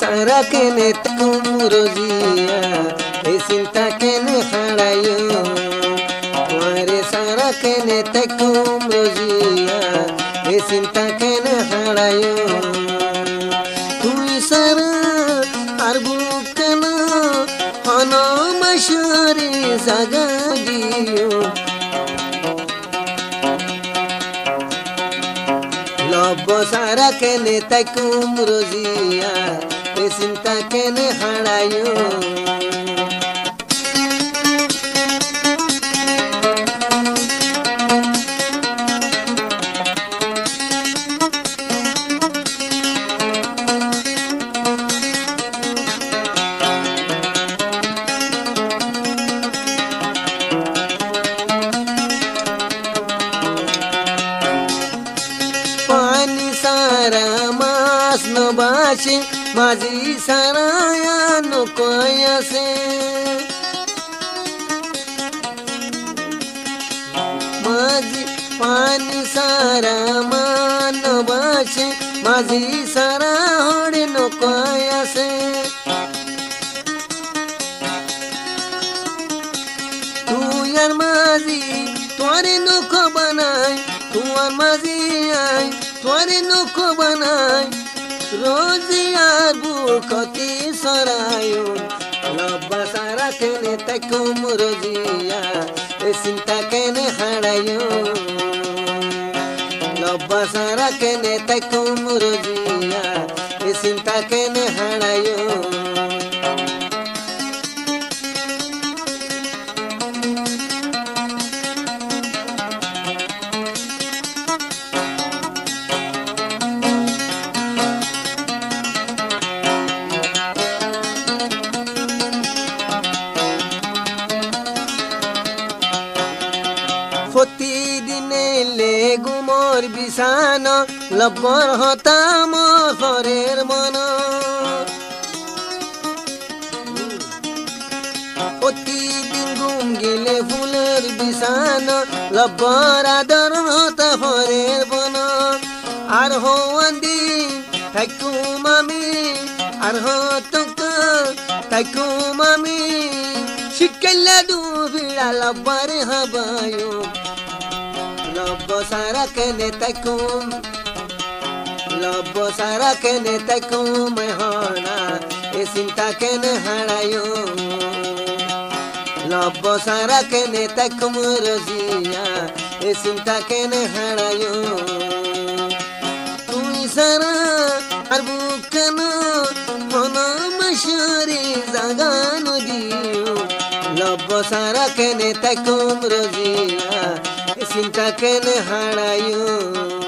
সারা কেনে তুম রোজিয়া এ চিন্তা কেনে হারাইও তোমারে সারা কেনে তুম রোজিয়া এ চিন্তা কেনে হারাইও তুমি সারা আর বুক কেন অনমশরে জাগা দিও লব সারা কেনে তাকুম রোজিয়া এ চিন্তা কেনে হারাইও पानी सारा मास नबाशे माझी साराया नकोयसे माझी पानी सारा मान नबाशे माझी सारा होडे नकोयसे तू यार माझी तोरे नको बनाय तू আর মাঝি আই তোরে नको বানাই রোজিয়ার বুকতি সরায়ো লব্বা সারা কেনে তাকুম রোজিয়া এ চিন্তা কেনে হারাইও লব্বা সারা কেনে তাকুম রোজিয়া এ চিন্তা কেনে হারাইও প্রতিদিনে লেগুমর বিছান লব্বর হতাম ফরের মন প্রতিদিন ঘুম গেলে ফুলের বিছান লব্বর আদর হতা ফরের বন আর হওয়ান্দি থাকুম আমি আর হতক থাকুম আমি শিকাল্লা ডুবিড়া লব্বার হাবায়ো লব্ব সারা কেনে তাকুম লব্ব সারা কেনে তাকুম হনা এ চিন্তা কেনে হারায়ো লব্ব সারা কেনে তাকুম রোজিয়া এ চিন্তা কেনে হারায়ো তুই সারা আর বুক কেন অনমশরে জাগানো দিও লব্ব সারা কেনে তাকুম রোজিয়া চিন্তা কেনে হারাইও